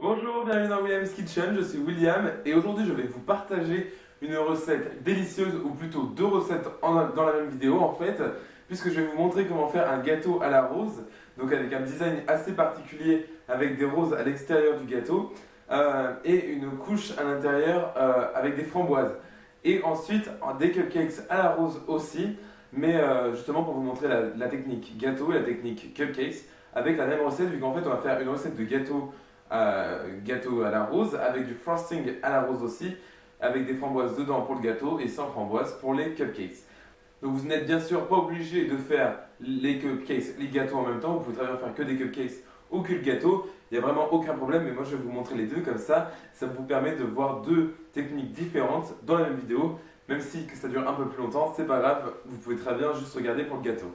Bonjour, bienvenue dans William's Kitchen, je suis William et aujourd'hui je vais vous partager une recette délicieuse ou plutôt deux recettes dans la même vidéo en fait, puisque je vais vous montrer comment faire un gâteau à la rose, donc avec un design assez particulier avec des roses à l'extérieur du gâteau et une couche à l'intérieur avec des framboises. Et ensuite des cupcakes à la rose aussi, mais justement pour vous montrer la technique gâteau et la technique cupcakes avec la même recette, vu qu'en fait on va faire une recette de gâteau à la rose, avec du frosting à la rose aussi, avec des framboises dedans pour le gâteau et sans framboises pour les cupcakes. Donc vous n'êtes bien sûr pas obligé de faire les cupcakes, les gâteaux en même temps, vous pouvez très bien faire que des cupcakes ou que le gâteau, il n'y a vraiment aucun problème, mais moi je vais vous montrer les deux comme ça vous permet de voir deux techniques différentes dans la même vidéo, même si ça dure un peu plus longtemps, c'est pas grave, vous pouvez très bien juste regarder pour le gâteau.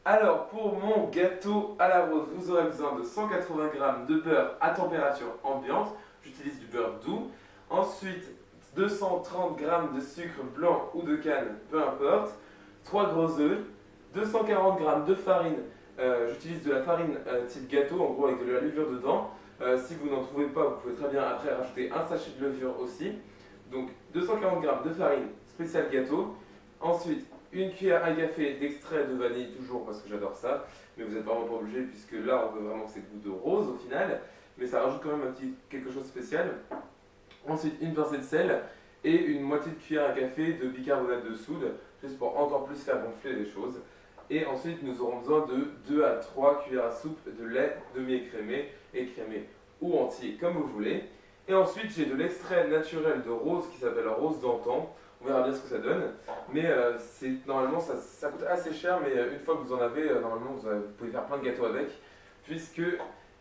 Alors pour mon gâteau à la rose, vous aurez besoin de 180 g de beurre à température ambiante, j'utilise du beurre doux. Ensuite 230 g de sucre blanc ou de canne, peu importe, 3 gros œufs, 240 g de farine, j'utilise de la farine type gâteau, en gros avec de la levure dedans. Si vous n'en trouvez pas, vous pouvez très bien après rajouter un sachet de levure aussi. Donc 240 g de farine spéciale gâteau. Ensuite une cuillère à café d'extrait de vanille, toujours parce que j'adore ça, mais vous n'êtes vraiment pas obligé puisque là on veut vraiment que c'est goût de rose au final, mais ça rajoute quand même quelque chose de spécial. Ensuite une pincée de sel et une moitié de cuillère à café de bicarbonate de soude, juste pour encore plus faire gonfler les choses. Et ensuite nous aurons besoin de 2 à 3 cuillères à soupe de lait demi-écrémé, écrémé ou entier comme vous voulez. Et ensuite j'ai de l'extrait naturel de rose qui s'appelle rose d'antan. On verra bien ce que ça donne, mais normalement ça coûte assez cher, mais une fois que vous en avez, normalement vous pouvez faire plein de gâteaux avec, puisque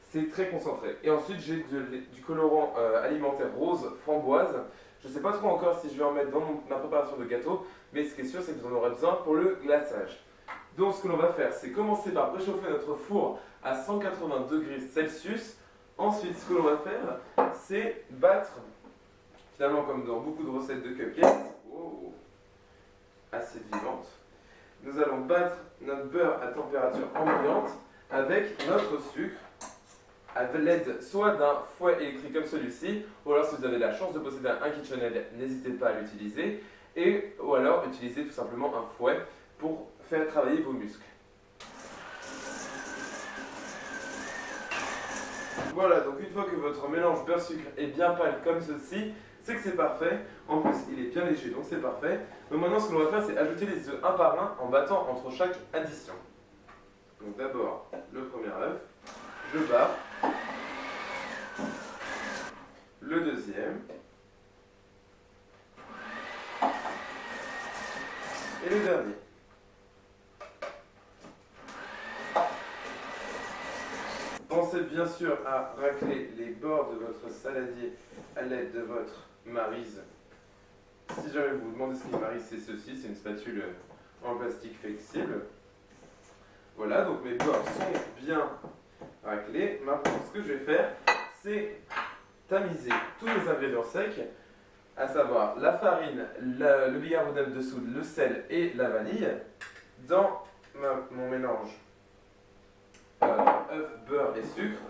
c'est très concentré. Et ensuite j'ai du colorant alimentaire rose framboise. Je ne sais pas trop encore si je vais en mettre dans ma préparation de gâteau, mais ce qui est sûr c'est que vous en aurez besoin pour le glaçage. Donc ce que l'on va faire, c'est commencer par préchauffer notre four à 180 degrés Celsius. Ensuite ce que l'on va faire, c'est battre, finalement comme dans beaucoup de recettes de cupcakes, assez vivante. Nous allons battre notre beurre à température ambiante avec notre sucre à l'aide soit d'un fouet électrique comme celui-ci, ou alors si vous avez la chance de posséder un KitchenAid, n'hésitez pas à l'utiliser, ou alors utilisez tout simplement un fouet pour faire travailler vos muscles. Voilà, donc une fois que votre mélange beurre-sucre est bien pâle comme ceci, c'est que c'est parfait. En plus, il est bien léger, donc c'est parfait. Donc maintenant, ce que l'on va faire, c'est ajouter les œufs un par un en battant entre chaque addition. Donc d'abord, le premier œuf, je bats. Le deuxième. Et le dernier. Pensez bien sûr à racler les bords de votre saladier à l'aide de votre maryse. Si jamais vous vous demandez ce qu'est une maryse, c'est ceci, c'est une spatule en plastique flexible. Voilà, donc mes bords sont bien raclés. Maintenant, ce que je vais faire, c'est tamiser tous les ingrédients secs, à savoir la farine, le bicarbonate de soude, le sel et la vanille, dans mon mélange œuf, beurre et sucre,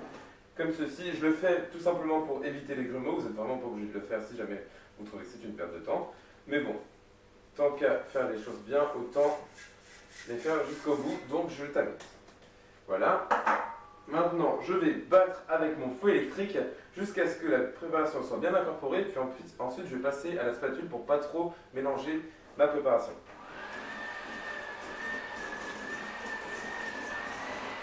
comme ceci. Je le fais tout simplement pour éviter les grumeaux, vous n'êtes vraiment pas obligé de le faire si jamais vous trouvez que c'est une perte de temps. Mais bon, tant qu'à faire les choses bien, autant les faire jusqu'au bout, donc je tamise. Voilà. Maintenant, je vais battre avec mon fouet électrique jusqu'à ce que la préparation soit bien incorporée, puis ensuite je vais passer à la spatule pour pas trop mélanger ma préparation.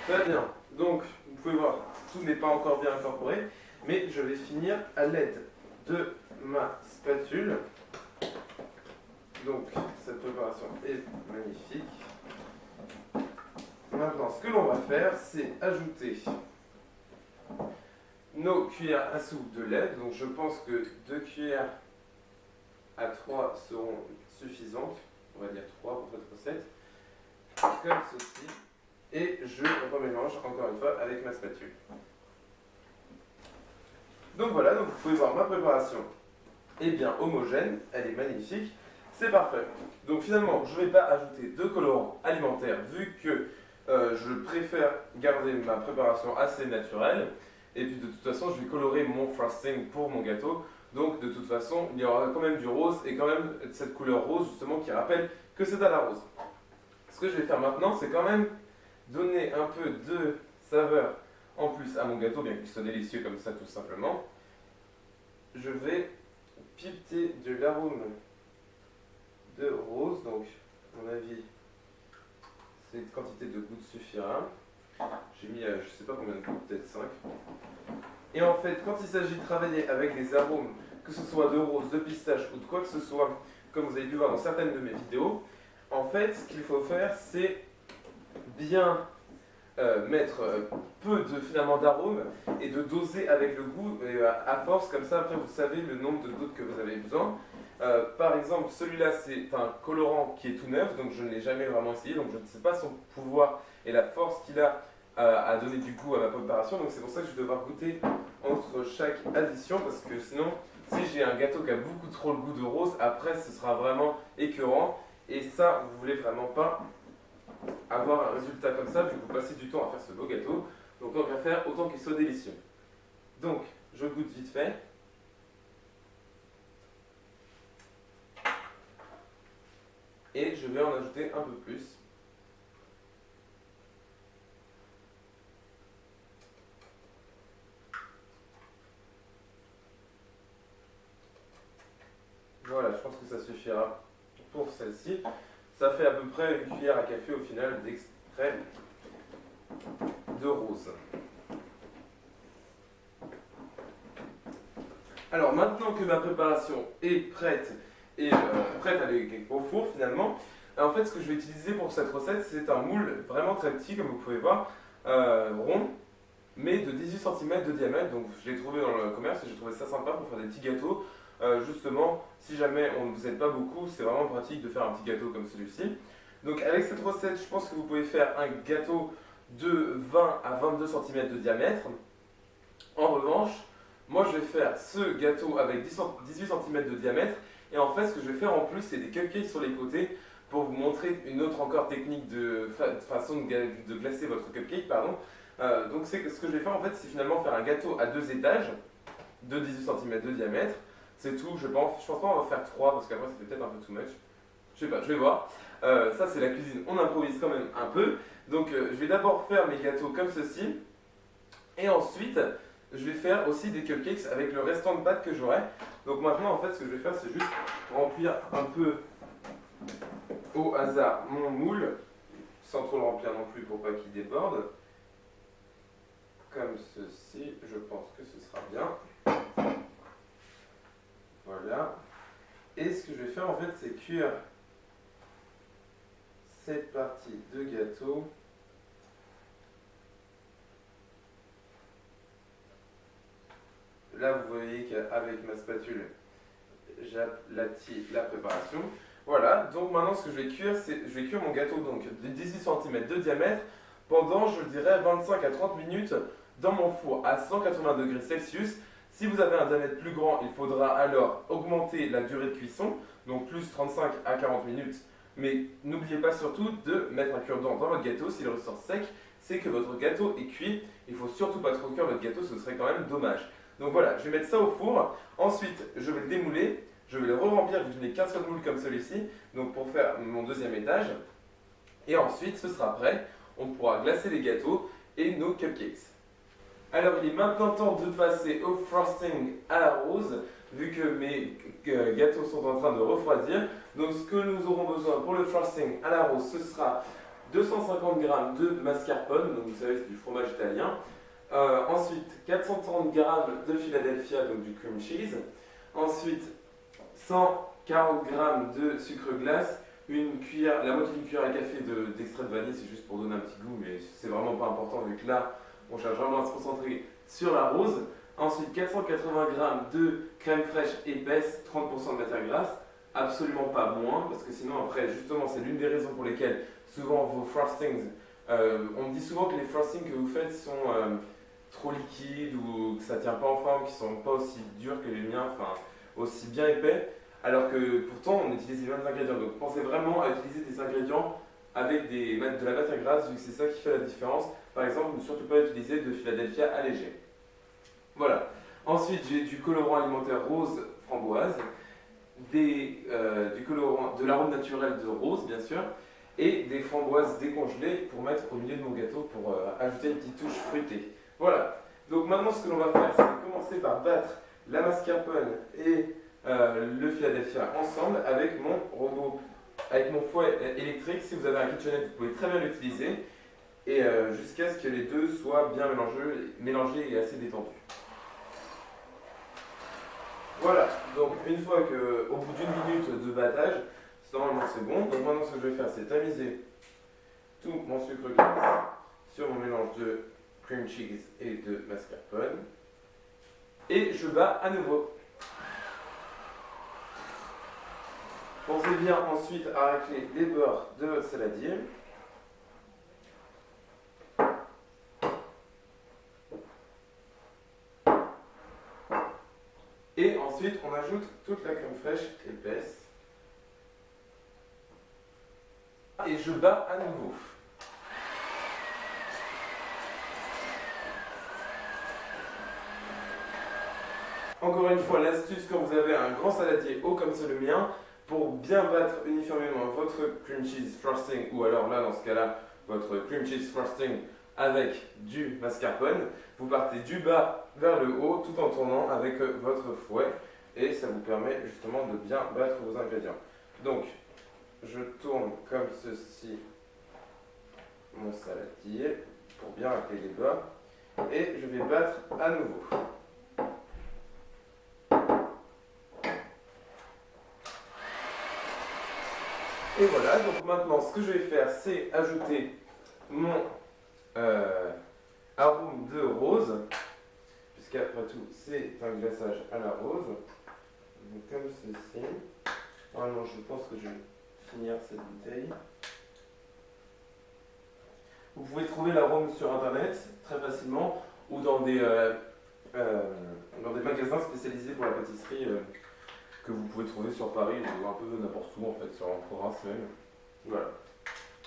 Très bien, donc vous pouvez voir, tout n'est pas encore bien incorporé, mais je vais finir à l'aide de ma spatule. Donc cette préparation est magnifique. Maintenant, ce que l'on va faire, c'est ajouter nos cuillères à soupe de lait. Donc je pense que 2 cuillères à 3 seront suffisantes. On va dire 3 pour cette recette. Comme ceci. Et je remélange encore une fois avec ma spatule. Donc voilà, donc vous pouvez voir ma préparation est bien homogène, elle est magnifique, c'est parfait. Donc finalement, je ne vais pas ajouter de colorant alimentaire vu que je préfère garder ma préparation assez naturelle. Et puis de toute façon, je vais colorer mon frosting pour mon gâteau. Donc de toute façon, il y aura quand même du rose et quand même cette couleur rose justement qui rappelle que c'est à la rose. Ce que je vais faire maintenant, c'est quand même donner un peu de saveur en plus à mon gâteau, bien qu'il soit délicieux comme ça tout simplement. Je vais pipeter de l'arôme de rose, donc à mon avis, cette quantité de gouttes suffira. J'ai mis, je sais pas combien de gouttes, peut-être 5. Et en fait, quand il s'agit de travailler avec des arômes, que ce soit de rose, de pistache ou de quoi que ce soit, comme vous avez pu voir dans certaines de mes vidéos, en fait, ce qu'il faut faire, c'est bien mettre peu de finalement d'arômes et de doser avec le goût à force, comme ça après vous savez le nombre de gouttes que vous avez besoin. Par exemple, celui-là c'est un colorant qui est tout neuf, donc je ne l'ai jamais vraiment essayé, donc je ne sais pas son pouvoir et la force qu'il a à donner du goût à ma préparation, donc c'est pour ça que je vais devoir goûter entre chaque addition, parce que sinon, si j'ai un gâteau qui a beaucoup trop le goût de rose, après ce sera vraiment écœurant, et ça, vous voulez vraiment pas avoir un résultat comme ça, vu que vous passez du temps à faire ce beau gâteau, donc on va faire autant qu'il soit délicieux. Donc, je goûte vite fait. Et je vais en ajouter un peu plus. Voilà, je pense que ça suffira pour celle-ci. Ça fait à peu près une cuillère à café au final d'extrait de rose. Alors maintenant que ma préparation est prête et prête à aller au four finalement, en fait ce que je vais utiliser pour cette recette c'est un moule vraiment très petit comme vous pouvez voir, rond, mais de 18 cm de diamètre. Donc je l'ai trouvé dans le commerce et j'ai trouvé ça sympa pour faire des petits gâteaux. Justement, si jamais on ne vous aide pas beaucoup, c'est vraiment pratique de faire un petit gâteau comme celui-ci. Donc avec cette recette, je pense que vous pouvez faire un gâteau de 20 à 22 cm de diamètre. En revanche, moi je vais faire ce gâteau avec 18 cm de diamètre. Et en fait, ce que je vais faire en plus, c'est des cupcakes sur les côtés pour vous montrer une autre encore technique de façon de glacer votre cupcake. Donc ce que je vais faire en fait, c'est finalement faire un gâteau à 2 étages de 18 cm de diamètre. C'est tout, je pense pas on va faire 3 parce qu'après ça fait peut-être un peu too much. Je sais pas, je vais voir. Ça c'est la cuisine, on improvise quand même un peu. Donc je vais d'abord faire mes gâteaux comme ceci. Et ensuite, je vais faire aussi des cupcakes avec le restant de pâte que j'aurai. Donc maintenant en fait ce que je vais faire c'est juste remplir un peu au hasard mon moule. Sans trop le remplir non plus pour pas qu'il déborde. Comme ceci, je pense que ce sera bien. Voilà. Et ce que je vais faire en fait, c'est cuire cette partie de gâteau. Là, vous voyez qu'avec ma spatule, j'aplatis la préparation. Voilà, donc maintenant ce que je vais cuire, c'est je vais cuire mon gâteau donc de 18 cm de diamètre pendant, je dirais, 25 à 30 minutes dans mon four à 180 degrés Celsius. Si vous avez un diamètre plus grand, il faudra alors augmenter la durée de cuisson, donc plus 35 à 40 minutes. Mais n'oubliez pas surtout de mettre un cure-dent dans votre gâteau. S'il ressort sec, c'est que votre gâteau est cuit. Il ne faut surtout pas trop cuire votre gâteau, ce serait quand même dommage. Donc voilà, je vais mettre ça au four. Ensuite, je vais le démouler. Je vais le re-remplir vu que je n'ai qu'un seul moule comme celui-ci, donc pour faire mon deuxième étage. Et ensuite, ce sera prêt. On pourra glacer les gâteaux et nos cupcakes. Alors il est maintenant temps de passer au frosting à la rose, vu que mes gâteaux sont en train de refroidir. Donc ce que nous aurons besoin pour le frosting à la rose, ce sera 250 g de mascarpone, donc vous savez c'est du fromage italien. Ensuite 430 g de Philadelphia, donc du cream cheese. Ensuite 140 g de sucre glace, la moitié d'une cuillère à café d'extrait de vanille, c'est juste pour donner un petit goût, mais c'est vraiment pas important vu que là, on cherche vraiment à se concentrer sur la rose. Ensuite, 480 g de crème fraîche épaisse, 30% de matière grasse, absolument pas moins, parce que sinon après, justement, c'est l'une des raisons pour lesquelles souvent vos frostings, on me dit souvent que les frostings que vous faites sont trop liquides ou que ça tient pas en forme, qui sont pas aussi durs que les miens, enfin aussi bien épais, alors que pourtant on utilise les mêmes ingrédients. Donc pensez vraiment à utiliser des ingrédients avec de la matière grasse, vu que c'est ça qui fait la différence. Par exemple, ne surtout pas utiliser de Philadelphia allégé. Voilà. Ensuite, j'ai du colorant alimentaire rose framboise, du colorant, de l'arôme naturel de rose, bien sûr, et des framboises décongelées pour mettre au milieu de mon gâteau pour ajouter une petite touche fruitée. Voilà. Donc maintenant, ce que l'on va faire, c'est commencer par battre la mascarpone et le Philadelphia ensemble avec mon robot, avec mon fouet électrique. Si vous avez un KitchenAid, vous pouvez très bien l'utiliser, et jusqu'à ce que les deux soient bien mélangés et assez détendus. Voilà, donc une fois qu'au bout d'une minute de battage, normalement c'est bon. Donc maintenant ce que je vais faire, c'est tamiser tout mon sucre glace sur mon mélange de cream cheese et de mascarpone. Et je bats à nouveau. Pensez bien ensuite à racler les bords de votre saladier. Et ensuite, on ajoute toute la crème fraîche épaisse. Et je bats à nouveau. Encore une fois, l'astuce quand vous avez un grand saladier haut comme c'est le mien, pour bien battre uniformément votre cream cheese frosting, ou alors là, dans ce cas-là, votre cream cheese frosting avec du mascarpone, vous partez du bas vers le haut tout en tournant avec votre fouet et ça vous permet justement de bien battre vos ingrédients. Donc, je tourne comme ceci mon saladier pour bien racler les bas et je vais battre à nouveau. Et voilà, donc maintenant ce que je vais faire, c'est ajouter mon arôme de rose, puisqu'après tout c'est un glaçage à la rose. Donc comme ceci. Normalement je pense que je vais finir cette bouteille. Vous pouvez trouver l'arôme sur internet très facilement ou dans des magasins spécialisés pour la pâtisserie que vous pouvez trouver sur Paris ou un peu n'importe où en fait, en province même. Voilà.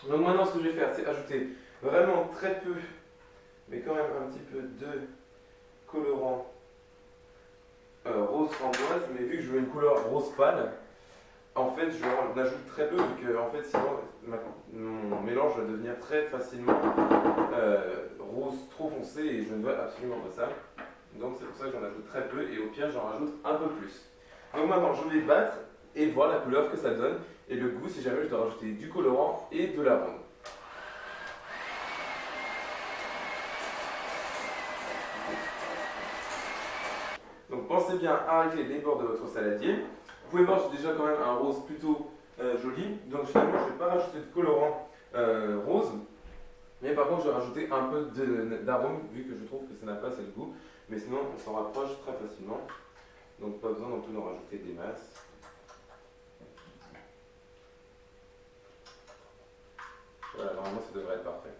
Donc maintenant ce que je vais faire, c'est ajouter vraiment très peu, mais quand même un petit peu de colorant rose framboise, mais vu que je veux une couleur rose pâle, en fait je en ajoute très peu, vu que en fait, sinon mon mélange va devenir très facilement rose trop foncé et je ne veux absolument pas ça. Donc c'est pour ça que j'en ajoute très peu et au pire j'en rajoute un peu plus. Donc maintenant je vais battre et voir la couleur que ça donne et le goût si jamais je dois rajouter du colorant et de l'arôme. Donc pensez bien à régler les bords de votre saladier. Vous pouvez voir, j'ai déjà quand même un rose plutôt joli. Donc finalement, je ne vais pas rajouter de colorant rose. Mais par contre, je vais rajouter un peu d'arôme, vu que je trouve que ça n'a pas assez de goût. Mais sinon, on s'en rapproche très facilement. Donc pas besoin non plus d'en rajouter des masses. Voilà, normalement, ça devrait être parfait.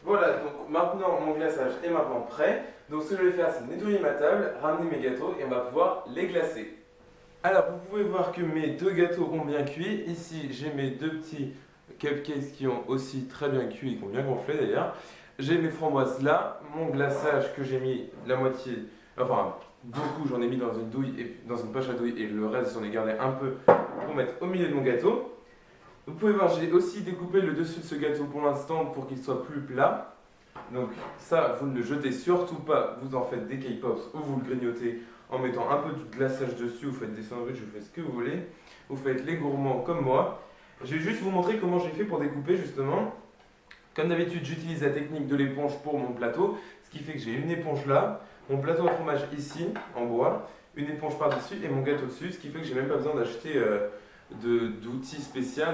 Voilà, donc maintenant mon glaçage est maintenant prêt. Donc ce que je vais faire, c'est nettoyer ma table, ramener mes gâteaux et on va pouvoir les glacer. Alors vous pouvez voir que mes deux gâteaux ont bien cuit. Ici j'ai mes deux petits cupcakes qui ont aussi très bien cuit et qui ont bien gonflé d'ailleurs. J'ai mes framboises là, mon glaçage que j'ai mis la moitié, enfin beaucoup j'en ai mis dans une douille et dans une poche à douille et le reste j'en ai gardé un peu pour mettre au milieu de mon gâteau. Vous pouvez voir, j'ai aussi découpé le dessus de ce gâteau pour l'instant pour qu'il soit plus plat. Donc ça, vous ne le jetez surtout pas, vous en faites des cake pops ou vous le grignotez en mettant un peu de glaçage dessus, vous faites des sandwichs, vous faites ce que vous voulez. Vous faites les gourmands comme moi. Je vais juste vous montrer comment j'ai fait pour découper justement. Comme d'habitude, j'utilise la technique de l'éponge pour mon plateau, ce qui fait que j'ai une éponge là, mon plateau à fromage ici en bois, une éponge par-dessus et mon gâteau dessus, ce qui fait que j'ai même pas besoin d'acheter d'outils spéciaux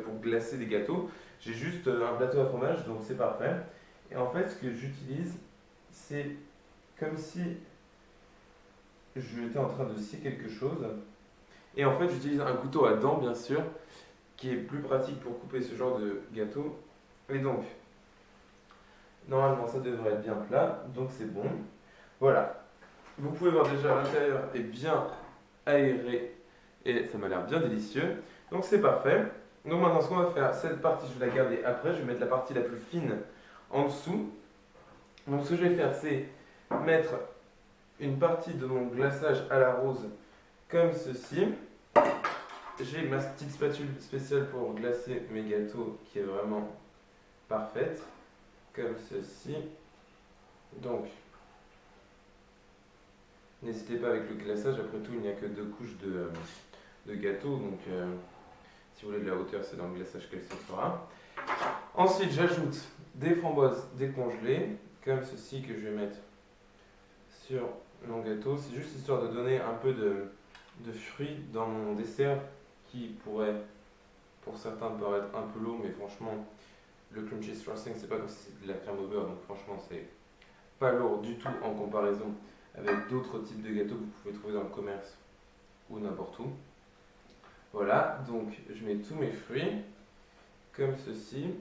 pour glacer des gâteaux. J'ai juste un plateau à fromage, donc c'est parfait. Et en fait, ce que j'utilise, c'est comme si j'étais en train de scier quelque chose. Et en fait, j'utilise un couteau à dents, bien sûr, qui est plus pratique pour couper ce genre de gâteau. Et donc, normalement, ça devrait être bien plat, donc c'est bon. Voilà. Vous pouvez voir déjà l'intérieur est bien aéré et ça m'a l'air bien délicieux. Donc c'est parfait. Donc maintenant ce qu'on va faire, cette partie je vais la garder après, je vais mettre la partie la plus fine en dessous. Donc ce que je vais faire c'est mettre une partie de mon glaçage à la rose comme ceci. J'ai ma petite spatule spéciale pour glacer mes gâteaux qui est vraiment parfaite, comme ceci. Donc, n'hésitez pas avec le glaçage, après tout il n'y a que 2 couches de gâteau, donc si vous voulez de la hauteur c'est dans le glaçage qu'elle se fera. Ensuite j'ajoute des framboises décongelées, comme ceci que je vais mettre sur mon gâteau. C'est juste histoire de donner un peu de fruits dans mon dessert qui pourrait pour certains paraître un peu lourd, mais franchement le cream cheese frosting c'est pas comme si c'était de la crème au beurre, donc franchement c'est pas lourd du tout en comparaison avec d'autres types de gâteaux que vous pouvez trouver dans le commerce ou n'importe où. Voilà, donc je mets tous mes fruits comme ceci.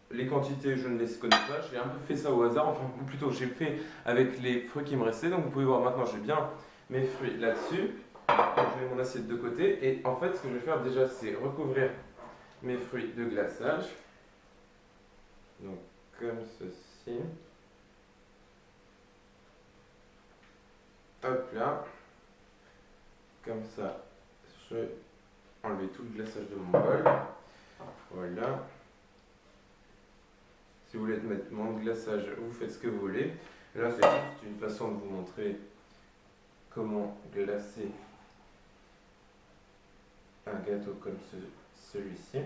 Les quantités, je ne les connais pas, j'ai un peu fait ça au hasard, enfin ou plutôt j'ai fait avec les fruits qui me restaient. Donc vous pouvez voir maintenant, j'ai bien mes fruits là-dessus. Je mets mon assiette de côté et en fait ce que je vais faire déjà c'est recouvrir mes fruits de glaçage. Donc comme ceci. Hop là. Comme ça, je vais enlever tout le glaçage de mon bol. Voilà. Si vous voulez mettre moins de glaçage, vous faites ce que vous voulez. Là, c'est juste une façon de vous montrer comment glacer un gâteau comme celui-ci.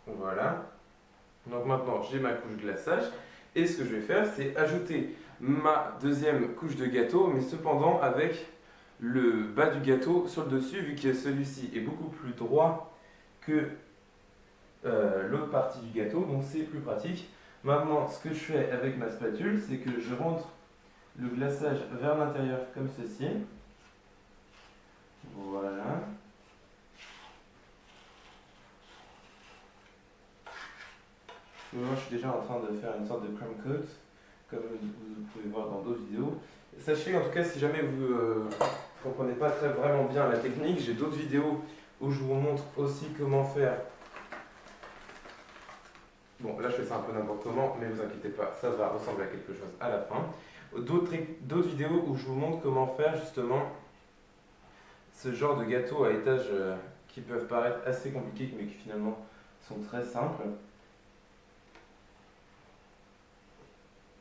Voilà. Donc maintenant, j'ai ma couche de glaçage. Et ce que je vais faire, c'est ajouter ma deuxième couche de gâteau, mais cependant avec le bas du gâteau sur le dessus, vu que celui-ci est beaucoup plus droit que l'autre partie du gâteau, donc c'est plus pratique. Maintenant, ce que je fais avec ma spatule, c'est que je rentre le glaçage vers l'intérieur comme ceci. Voilà. Moi, je suis déjà en train de faire une sorte de crumb coat, comme vous pouvez voir dans d'autres vidéos. Sachez en tout cas, si jamais vous ne comprenez pas vraiment bien la technique, j'ai d'autres vidéos où je vous montre aussi comment faire. Bon, là je fais ça un peu n'importe comment, mais vous inquiétez pas, ça va ressembler à quelque chose à la fin. D'autres vidéos où je vous montre comment faire justement ce genre de gâteaux à étage qui peuvent paraître assez compliqués, mais qui finalement sont très simples.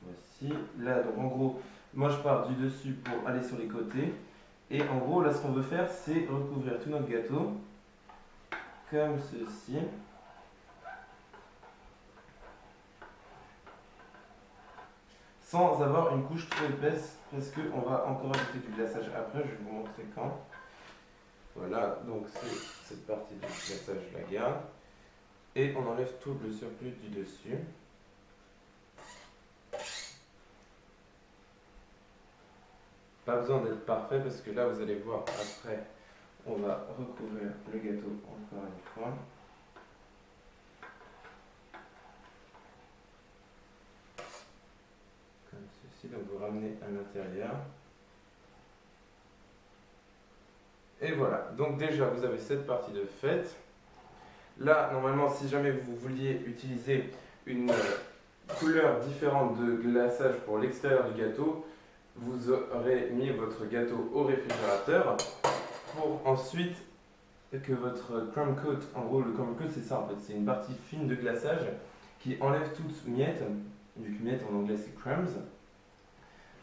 Voici, là donc en gros, moi je pars du dessus pour aller sur les côtés. Et en gros, là ce qu'on veut faire, c'est recouvrir tout notre gâteau comme ceci. Sans avoir une couche trop épaisse, parce qu'on va encore ajouter du glaçage après, je vais vous montrer quand. Voilà, donc c'est cette partie du glaçage, je la garde. Et on enlève tout le surplus du dessus. Pas besoin d'être parfait parce que là vous allez voir après, on va recouvrir le gâteau encore une fois. Comme ceci, donc vous ramenez à l'intérieur. Et voilà, donc déjà vous avez cette partie de faite. Là, normalement, si jamais vous vouliez utiliser une couleur différente de glaçage pour l'extérieur du gâteau, vous aurez mis votre gâteau au réfrigérateur pour ensuite que votre crumb coat, en gros le crumb coat c'est ça en fait, c'est une partie fine de glaçage qui enlève toute miette, vu que miette en anglais c'est crumbs,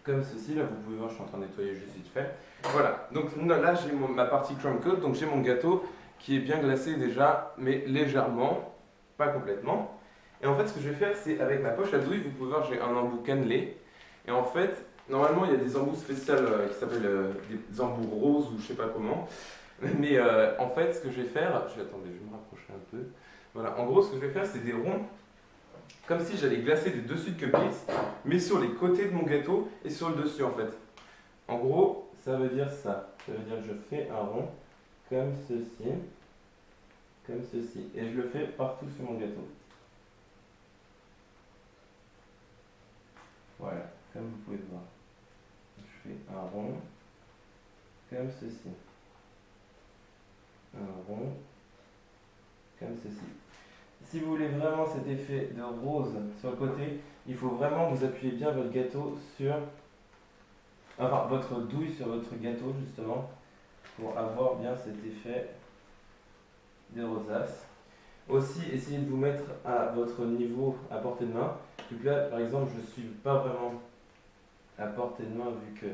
comme ceci, là vous pouvez voir je suis en train de nettoyer juste vite fait. Voilà, donc là j'ai ma partie crumb coat, donc j'ai mon gâteau qui est bien glacé déjà, mais légèrement, pas complètement. Et en fait ce que je vais faire c'est avec ma poche à douille, vous pouvez voir j'ai un embout cannelé, et en fait normalement, il y a des embouts spéciaux qui s'appellent des embouts roses ou je sais pas comment. Mais en fait, ce que je vais faire, attendez, je vais me rapprocher un peu. Voilà, en gros, ce que je vais faire, c'est des ronds, comme si j'allais glacer des dessus de cupcakes, mais sur les côtés de mon gâteau et sur le dessus en fait. En gros, ça veut dire ça. Ça veut dire que je fais un rond comme ceci, et je le fais partout sur mon gâteau. Voilà, comme vous pouvez voir. Je fais un rond. comme ceci. Un rond, comme ceci. Si vous voulez vraiment cet effet de rose sur le côté, il faut vraiment vous appuyer bien votre gâteau sur... Enfin, votre douille sur votre gâteau, justement, pour avoir bien cet effet de rosace. Aussi, essayez de vous mettre à votre niveau à portée de main. Donc là, par exemple, je ne suis pas vraiment à portée de main vu que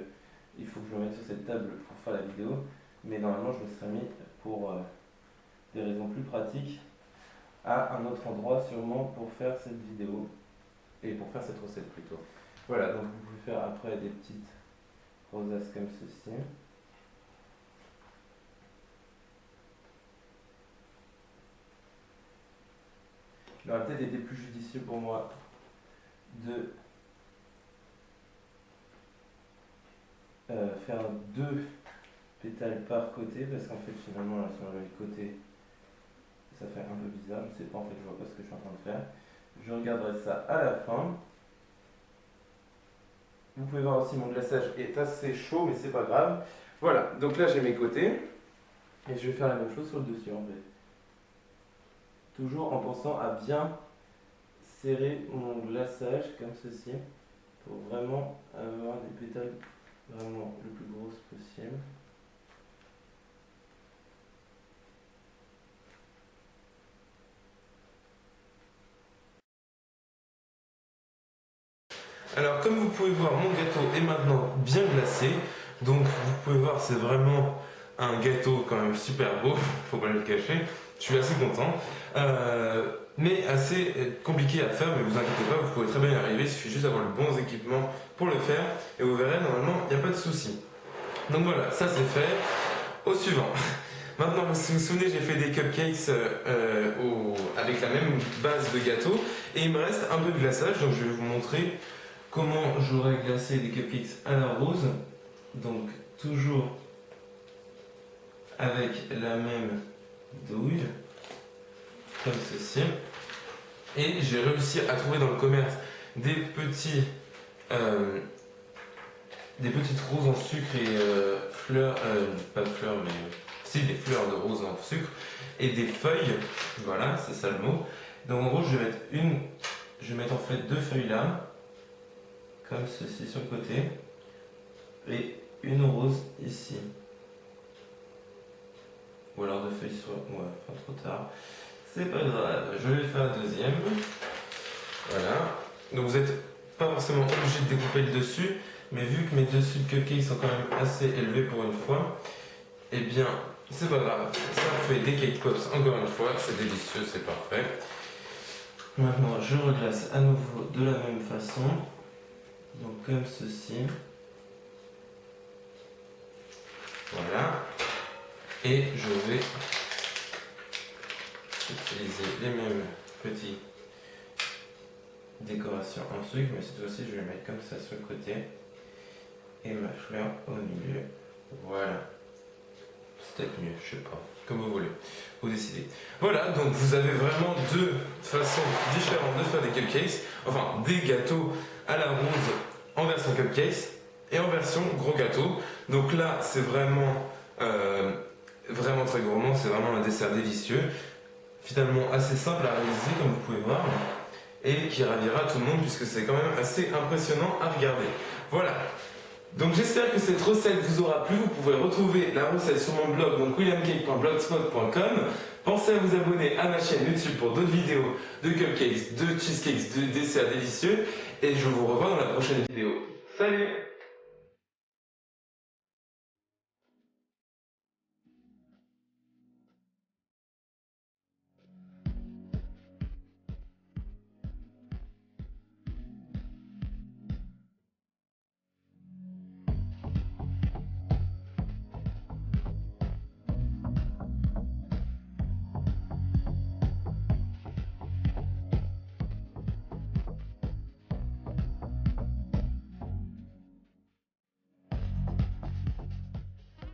il faut que je me mette sur cette table pour faire la vidéo. Mais normalement, je me serais mis pour des raisons plus pratiques à un autre endroit, sûrement pour faire cette vidéo et pour faire cette recette plutôt. Voilà, donc vous pouvez faire après des petites rosaces comme ceci. Il aurait peut-être été plus judicieux pour moi de faire 2 pétales par côté, parce qu'en fait finalement là, si on regarde le côté, ça fait un peu bizarre, je ne sais pas, en fait je vois pas ce que je suis en train de faire. Je regarderai ça à la fin. Vous pouvez voir aussi mon glaçage est assez chaud, mais c'est pas grave. Voilà, donc là j'ai mes côtés, et je vais faire la même chose sur le dessus en fait. Toujours en pensant à bien serrer mon glaçage comme ceci, pour vraiment avoir des pétales vraiment le plus grosses possible. Alors comme vous pouvez voir, mon gâteau est maintenant bien glacé. Donc vous pouvez voir, c'est vraiment un gâteau quand même super beau, faut pas le cacher. Je suis assez content, mais assez compliqué à faire, mais vous inquiétez pas, vous pouvez très bien y arriver, il suffit juste d'avoir le bon équipement pour le faire, et vous verrez, normalement, il n'y a pas de souci. Donc voilà, ça c'est fait. Au suivant. Maintenant, si vous vous souvenez, j'ai fait des cupcakes avec la même base de gâteau, et il me reste un peu de glaçage, donc je vais vous montrer comment j'aurais glacé des cupcakes à la rose. Donc toujours avec la même douille, comme ceci. Et j'ai réussi à trouver dans le commerce des petites roses en sucre et fleurs, pas fleurs mais si des fleurs de roses en sucre et des feuilles, voilà c'est ça le mot. Donc en gros je vais mettre en fait 2 feuilles là, comme ceci sur le côté, et une rose ici. Ou alors 2 feuilles sur... Ouais, pas trop tard. C'est pas grave, je vais faire la deuxième. Voilà. Donc vous n'êtes pas forcément obligé de découper le dessus, mais vu que mes dessus de cupcakes sont quand même assez élevés pour une fois, eh bien, c'est pas grave. Ça fait des cake pops encore une fois, c'est délicieux, c'est parfait. Maintenant, je reglace à nouveau de la même façon. Donc comme ceci. Voilà. Et je vais utiliser les mêmes petites décorations en sucre, mais cette fois-ci je vais mettre comme ça sur le côté et ma fleur au milieu. Voilà. C'est peut-être mieux, je sais pas. Comme vous voulez. Vous décidez. Voilà, donc vous avez vraiment 2 façons différentes de faire des cupcakes. Enfin, des gâteaux à la rose en version cupcakes et en version gros gâteau. Donc là, c'est vraiment très gourmand, c'est vraiment un dessert délicieux, finalement assez simple à réaliser comme vous pouvez voir, et qui ravira tout le monde puisque c'est quand même assez impressionnant à regarder. Voilà, donc j'espère que cette recette vous aura plu. Vous pouvez retrouver la recette sur mon blog, donc williamcake.blogspot.com. Pensez à vous abonner à ma chaîne YouTube pour d'autres vidéos de cupcakes, de cheesecakes, de desserts délicieux, et je vous revois dans la prochaine vidéo. Salut!